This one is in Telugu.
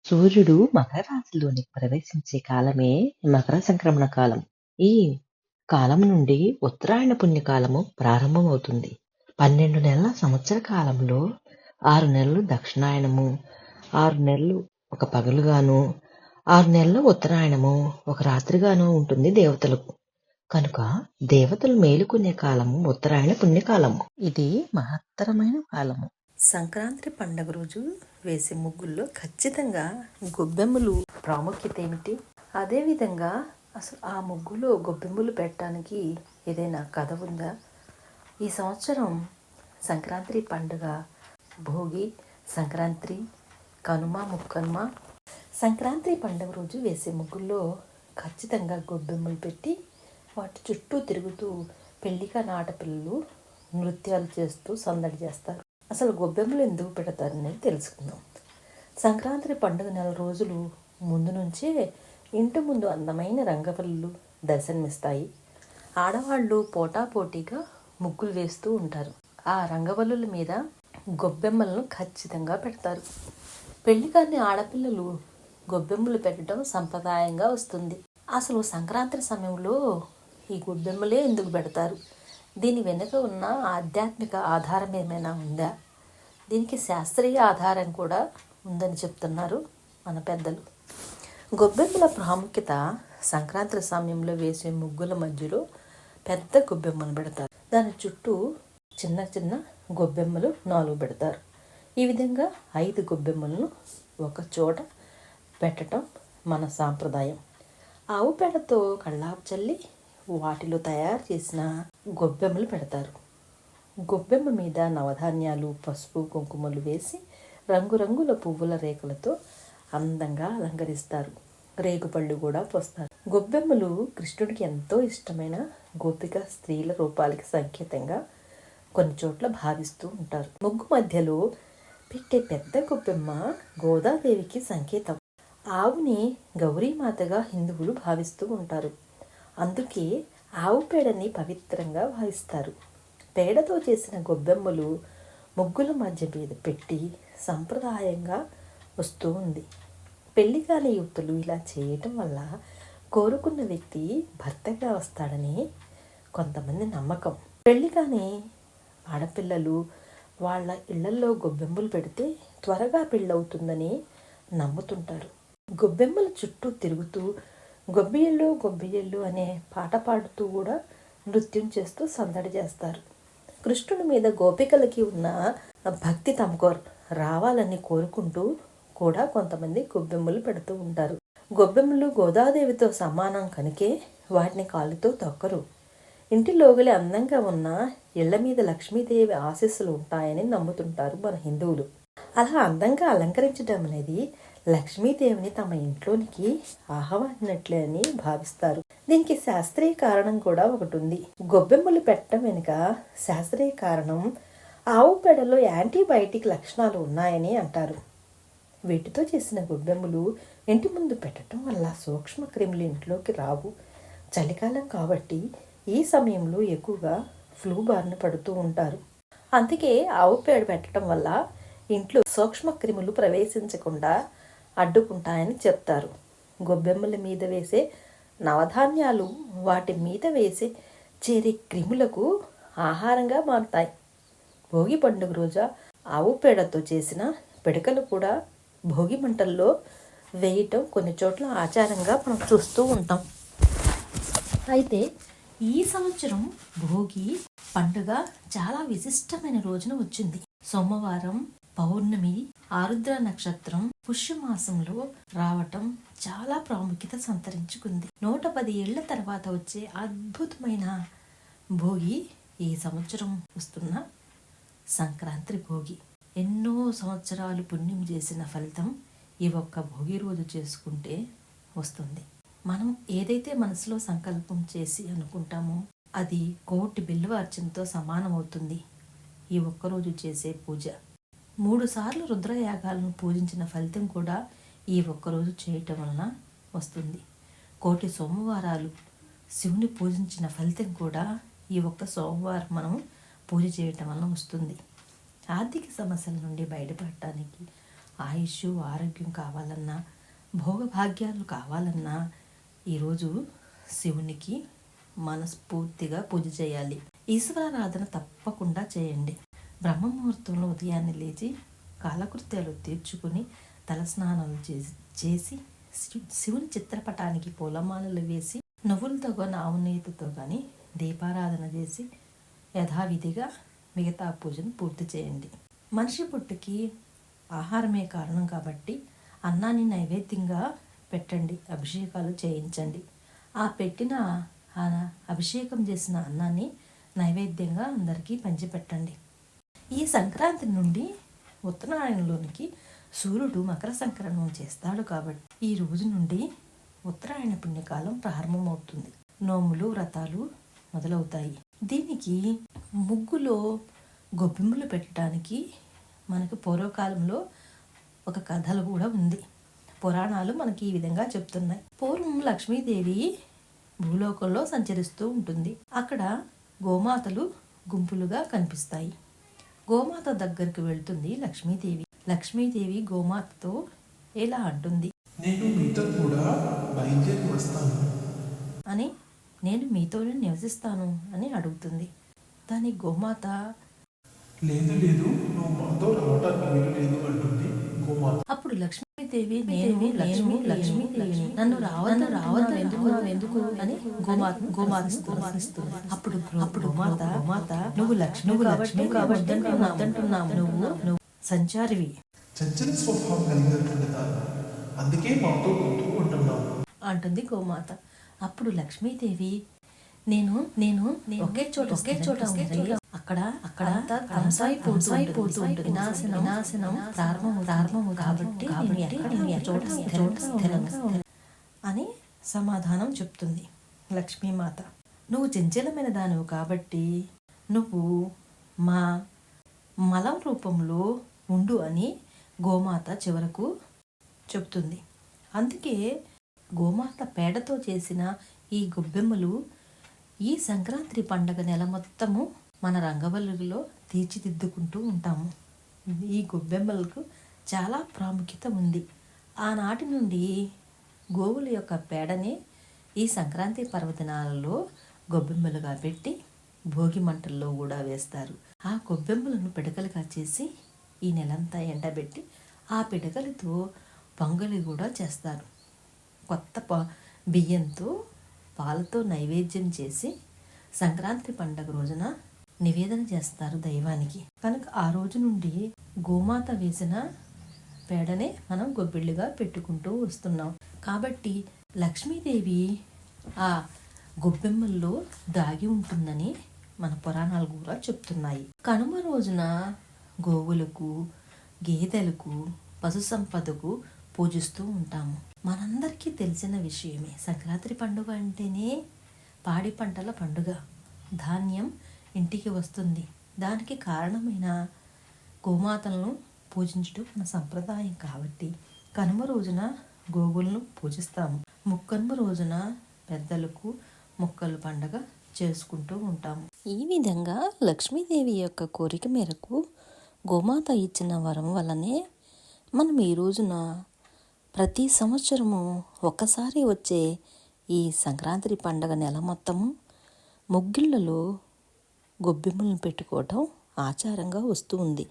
సూర్యుడు మకర రాశిలోనికి ప్రవేశించే కాలమే మకర సంక్రమణ కాలం. ఈ కాలం నుండి ఉత్తరాయణ పుణ్యకాలము ప్రారంభమవుతుంది. 12 నెలల సంవత్సర కాలంలో 6 నెలలు దక్షిణాయనము, 6 నెలలు ఒక పగలుగాను, 6 నెలలు ఉత్తరాయణము ఒక రాత్రిగాను ఉంటుంది దేవతలకు. కనుక దేవతలు మేలుకునే కాలము ఉత్తరాయణ పుణ్యకాలము. ఇది మహత్తరమైన కాలము. సంక్రాంతి పండుగ రోజు వేసే ముగ్గుల్లో ఖచ్చితంగా గొబ్బెమ్మలు ప్రాముఖ్యత ఏమిటి? అదేవిధంగా అసలు ఆ ముగ్గులో గొబ్బెమ్మలు పెట్టడానికి ఏదైనా కథ ఉందా? ఈ సంవత్సరం సంక్రాంతి పండుగ భోగి, సంక్రాంతి, కనుమ, ముక్కనుమ. సంక్రాంతి పండుగ రోజు వేసే ముగ్గుల్లో ఖచ్చితంగా గొబ్బెమ్మలు పెట్టి వాటి చుట్టూ తిరుగుతూ పెళ్లికాని ఆడపిల్లలు నృత్యాలు చేస్తూ సందడి చేస్తారు. అసలు గొబ్బెమ్మలు ఎందుకు పెడతారని తెలుసుకుందాం. సంక్రాంతి పండుగ నెల రోజులు ముందు నుంచే ఇంటి ముందు అందమైన రంగవల్లులు దర్శనమిస్తాయి. ఆడవాళ్ళు పోటాపోటీగా ముగ్గులు వేస్తూ ఉంటారు. ఆ రంగవల్లుల మీద గొబ్బెమ్మలను ఖచ్చితంగా పెడతారు. పెళ్లి కాని ఆడపిల్లలు గొబ్బెమ్మలు పెట్టడం సంప్రదాయంగా వస్తుంది. అసలు సంక్రాంతి సమయంలో ఈ గొబ్బెమ్మలే ఎందుకు పెడతారు? దీని వెనుక ఉన్న ఆధ్యాత్మిక ఆధారం ఏమైనా ఉందా? దీనికి శాస్త్రీయ ఆధారం కూడా ఉందని చెప్తున్నారు మన పెద్దలు. గొబ్బెమ్మల ప్రాముఖ్యత సంక్రాంతి సమయంలో వేసే ముగ్గుల మధ్యలో పెద్ద గొబ్బెమ్మను పెడతారు. దాని చుట్టూ చిన్న చిన్న గొబ్బెమ్మలు 4 పెడతారు. ఈ విధంగా 5 గొబ్బెమ్మలను ఒక చోట పెట్టడం మన సాంప్రదాయం. ఆవు పేడతో కళ్ళాపు చల్లి వాటిలో తయారు చేసిన గొబ్బెమ్మలు పెడతారు. గొబ్బెమ్మ మీద నవధాన్యాలు, పసుపు, కుంకుమలు వేసి రంగురంగుల పువ్వుల రేకులతో అందంగా అలంకరిస్తారు. రేగుపళ్ళు కూడా పోస్తారు. గొబ్బెమ్మలు కృష్ణుడికి ఎంతో ఇష్టమైన గోపిక స్త్రీల రూపాలకి సంకేతంగా కొన్ని చోట్ల భావిస్తూ ఉంటారు. ముగ్గు మధ్యలో పెట్టే పెద్ద గొబ్బెమ్మ గోదాదేవికి సంకేతం. ఆవుని గౌరీమాతగా హిందువులు భావిస్తూ ఉంటారు. అందుకే ఆవు పేడని పవిత్రంగా భావిస్తారు. పేడతో చేసిన గొబ్బెమ్మలు ముగ్గుల మధ్య మీద పెట్టి సంప్రదాయంగా వస్తూ ఉంది. పెళ్లి కాని యువతులు ఇలా చేయటం వల్ల కోరుకున్న వ్యక్తి భర్తగా వస్తాడని కొంతమంది నమ్మకం. పెళ్లి కాని ఆడపిల్లలు వాళ్ళ ఇళ్లలో గొబ్బెమ్మలు పెడితే త్వరగా పెళ్ళవుతుందని నమ్ముతుంటారు. గొబ్బెమ్మల చుట్టూ తిరుగుతూ గొబ్బియళ్ళు గొబ్బియళ్ళు అనే పాట పాడుతూ కూడా నృత్యం చేస్తూ సందడి చేస్తారు. కృష్ణుడి మీద గోపికలకి ఉన్న భక్తి తమకు రావాలని కోరుకుంటూ కూడా కొంతమంది గొబ్బెమ్మలు పెడుతూ ఉంటారు. గొబ్బెమ్మలు గోదాదేవితో సమానం కనుకే వాటిని కాళ్ళతో తొక్కరు. ఇంటి లోగలి అందంగా ఉన్న ఇళ్ల మీద లక్ష్మీదేవి ఆశీస్సులు ఉంటాయని నమ్ముతుంటారు మన హిందువులు. అలా అందంగా అలంకరించడం అనేది లక్ష్మీదేవిని తమ ఇంట్లోనికి ఆహ్వానించినట్లే అని భావిస్తారు. దీనికి శాస్త్రీయ కారణం కూడా ఒకటి ఉంది. గొబ్బెమ్మలు పెట్టడం వెనుక శాస్త్రీయ కారణం ఆవు పేడలో యాంటీబయాటిక్ లక్షణాలు ఉన్నాయని అంటారు. వీటితో చేసిన గొబ్బెమ్మలు ఇంటి ముందు పెట్టడం వల్ల సూక్ష్మ క్రిములు ఇంట్లోకి రావు. చలికాలం కాబట్టి ఈ సమయంలో ఎక్కువగా ఫ్లూ బారిన పడుతూ ఉంటారు. అందుకే ఆవు పేడ పెట్టడం వల్ల ఇంట్లో సూక్ష్మ క్రిములు ప్రవేశించకుండా అడ్డుకుంటాయని చెప్తారు. గొబ్బెమ్మల మీద వేసే నవధాన్యాలు వాటి మీద వేసే చేరే క్రిములకు ఆహారంగా మారుతాయి. భోగి పండుగ రోజు ఆవు పేడతో చేసిన పిడకలు కూడా భోగి మంటల్లో వేయటం కొన్ని చోట్ల ఆచారంగా మనం చూస్తూ ఉంటాం. అయితే ఈ సంవత్సరం భోగి పండుగ చాలా విశిష్టమైన రోజున వచ్చింది. సోమవారం పౌర్ణమి, ఆరుద్ర నక్షత్రం పుష్యమాసంలో రావటం చాలా ప్రాముఖ్యత సంతరించుకుంది. 110 ఏళ్ల తర్వాత వచ్చే అద్భుతమైన భోగి ఈ సంవత్సరం వస్తున్న సంక్రాంతి భోగి. ఎన్నో సంవత్సరాలు పుణ్యం చేసిన ఫలితం ఈ ఒక్క భోగి రోజు చేసుకుంటే వస్తుంది. మనం ఏదైతే మనసులో సంకల్పం చేసి అనుకుంటామో అది 1,000,000 బిల్వ అర్చనతో సమానమవుతుంది. ఈ ఒక్కరోజు చేసే పూజ 3 సార్లు రుద్రయాగాలను పూజించిన ఫలితం కూడా ఈ ఒక్కరోజు చేయటం వలన వస్తుంది. 1,000,000 సోమవారాలు శివుని పూజించిన ఫలితం కూడా ఈ ఒక్క సోమవారం మనం పూజ చేయటం వలన వస్తుంది. ఆర్థిక సమస్యల నుండి బయటపడటానికి ఆయుష్ ఆరోగ్యం కావాలన్నా, భోగభాగ్యాలు కావాలన్నా ఈరోజు శివునికి మనస్ఫూర్తిగా పూజ చేయాలి. ఈశ్వరారాధన తప్పకుండా చేయండి. బ్రహ్మముహూర్తంలో ఉదయాన్నే లేచి కాలకృత్యాలు తీర్చుకుని తలస్నానాలు చేసి శివుని చిత్రపటానికి పూలమాలలు వేసి నువ్వులతో కానీ ఆవు నెయ్యితో కానీ దీపారాధన చేసి యథావిధిగా మిగతా పూజను పూర్తి చేయండి. మనిషి పుట్టుకి ఆహారమే కారణం కాబట్టి అన్నాన్ని నైవేద్యంగా పెట్టండి, అభిషేకాలు చేయించండి. ఆ పెట్టిన అభిషేకం చేసిన అన్నాన్ని నైవేద్యంగా అందరికీ పంచిపెట్టండి. ఈ సంక్రాంతి నుండి ఉత్తరాయణంలోనికి సూర్యుడు మకర సంక్రమణం చేస్తాడు కాబట్టి ఈ రోజు నుండి ఉత్తరాయణ పుణ్యకాలం ప్రారంభమవుతుంది. నోములు వ్రతాలు మొదలవుతాయి. దీనికి ముగ్గులో గొబ్బెమ్మలు పెట్టడానికి మనకు పూర్వకాలంలో ఒక కథలు కూడా ఉంది. పురాణాలు మనకి ఈ విధంగా చెప్తున్నాయి. పూర్వం లక్ష్మీదేవి భూలోకంలో సంచరిస్తూ ఉంటుంది. అక్కడ గోమాతలు గుంపులుగా కనిపిస్తాయి. గోమాత దగ్గరికి వెళ్తుంది లక్ష్మీదేవి. లక్ష్మీదేవి గోమాతతో ఇలా అంటుంది, నేను మీతో కూడా బయలుదేరి వస్తాను అని, నేను మీతోనే నివసిస్తాను అని అడుగుతుంది. దాని గోమాత లేదు లేదు, నువ్వు మాతో రావటానికి వీలు లేదు అంటుంది గోమాత. అప్పుడు లక్ష్మీదేవి లక్ష్మీదేవిని నన్ను రావద్దు ఎందుకు అని గోమాతను అప్పుడు గోమాత నువ్వు లక్ష్మి కాబట్టి నువ్వు సంచారివి, చంచల స్వభావం కలిగినటువంటి దాన్ని, అందుకే మాతో పోతూ ఉంటున్నాను అంటుంది గోమాత. అప్పుడు లక్ష్మీదేవి నేను ఒకే చోట అక్కడ ధ్వంసమైపోతూ ఉంటుంది. వినాశనం ప్రారంభము కాబట్టి అని సమాధానం చెప్తుంది లక్ష్మీమాత. నువ్వు చంచలమైన దానివి కాబట్టి నువ్వు మా మలం రూపంలో ఉండు అని గోమాత చివరకు చెప్తుంది. అందుకే గోమాత పేడతో చేసిన ఈ గొబ్బెమ్మలు ఈ సంక్రాంతి పండగ నెల మొత్తము మన రంగవల్లులో తీర్చిదిద్దుకుంటూ ఉంటాము. ఈ గొబ్బెమ్మలకు చాలా ప్రాముఖ్యత ఉంది. ఆనాటి నుండి గోవుల యొక్క పేడనే ఈ సంక్రాంతి పర్వదినాలలో గొబ్బెమ్మలుగా పెట్టి భోగి మంటల్లో కూడా వేస్తారు. ఆ గొబ్బెమ్మలను పిడకలుగా చేసి ఈ నెలంతా ఎండబెట్టి ఆ పిడకలతో పొంగలి కూడా చేస్తారు. కొత్త బియ్యంతో పాలతో నైవేద్యం చేసి సంక్రాంతి పండగ రోజున నివేదన చేస్తారు దైవానికి. కనుక ఆ రోజు నుండి గోమాత వేసిన పేడనే మనం గొబ్బిళ్ళుగా పెట్టుకుంటూ వస్తున్నాం. కాబట్టి లక్ష్మీదేవి ఆ గొబ్బెమ్మల్లో దాగి ఉంటుందని మన పురాణాలు కూడా చెప్తున్నాయి. కనుమ రోజున గోవులకు, గేదెలకు, పశు సంపదకు పూజిస్తూ ఉంటాము. మనందరికీ తెలిసిన విషయమే, సంక్రాంతి పండుగ అంటేనే పాడి పంటల పండుగ. ధాన్యం ఇంటికి వస్తుంది. దానికి కారణమైన గోమాతలను పూజించడం మన సంప్రదాయం కాబట్టి కనుమ రోజున గోవులను పూజిస్తాము. ముక్కనుమ రోజున పెద్దలకు మొక్కలు పండగ చేసుకుంటూ ఉంటాము. ఈ విధంగా లక్ష్మీదేవి యొక్క కోరిక మేరకు గోమాత ఇచ్చిన వరం వల్లనే మనం ఈ రోజున ప్రతి సంవత్సరము ఒక్కసారి వచ్చే ఈ సంక్రాంతి పండగ నెల మొత్తము ముగ్గిళ్ళలో గొబ్బెమ్మలను పెట్టుకోవటం ఆచారంగా వస్తూ ఉంది.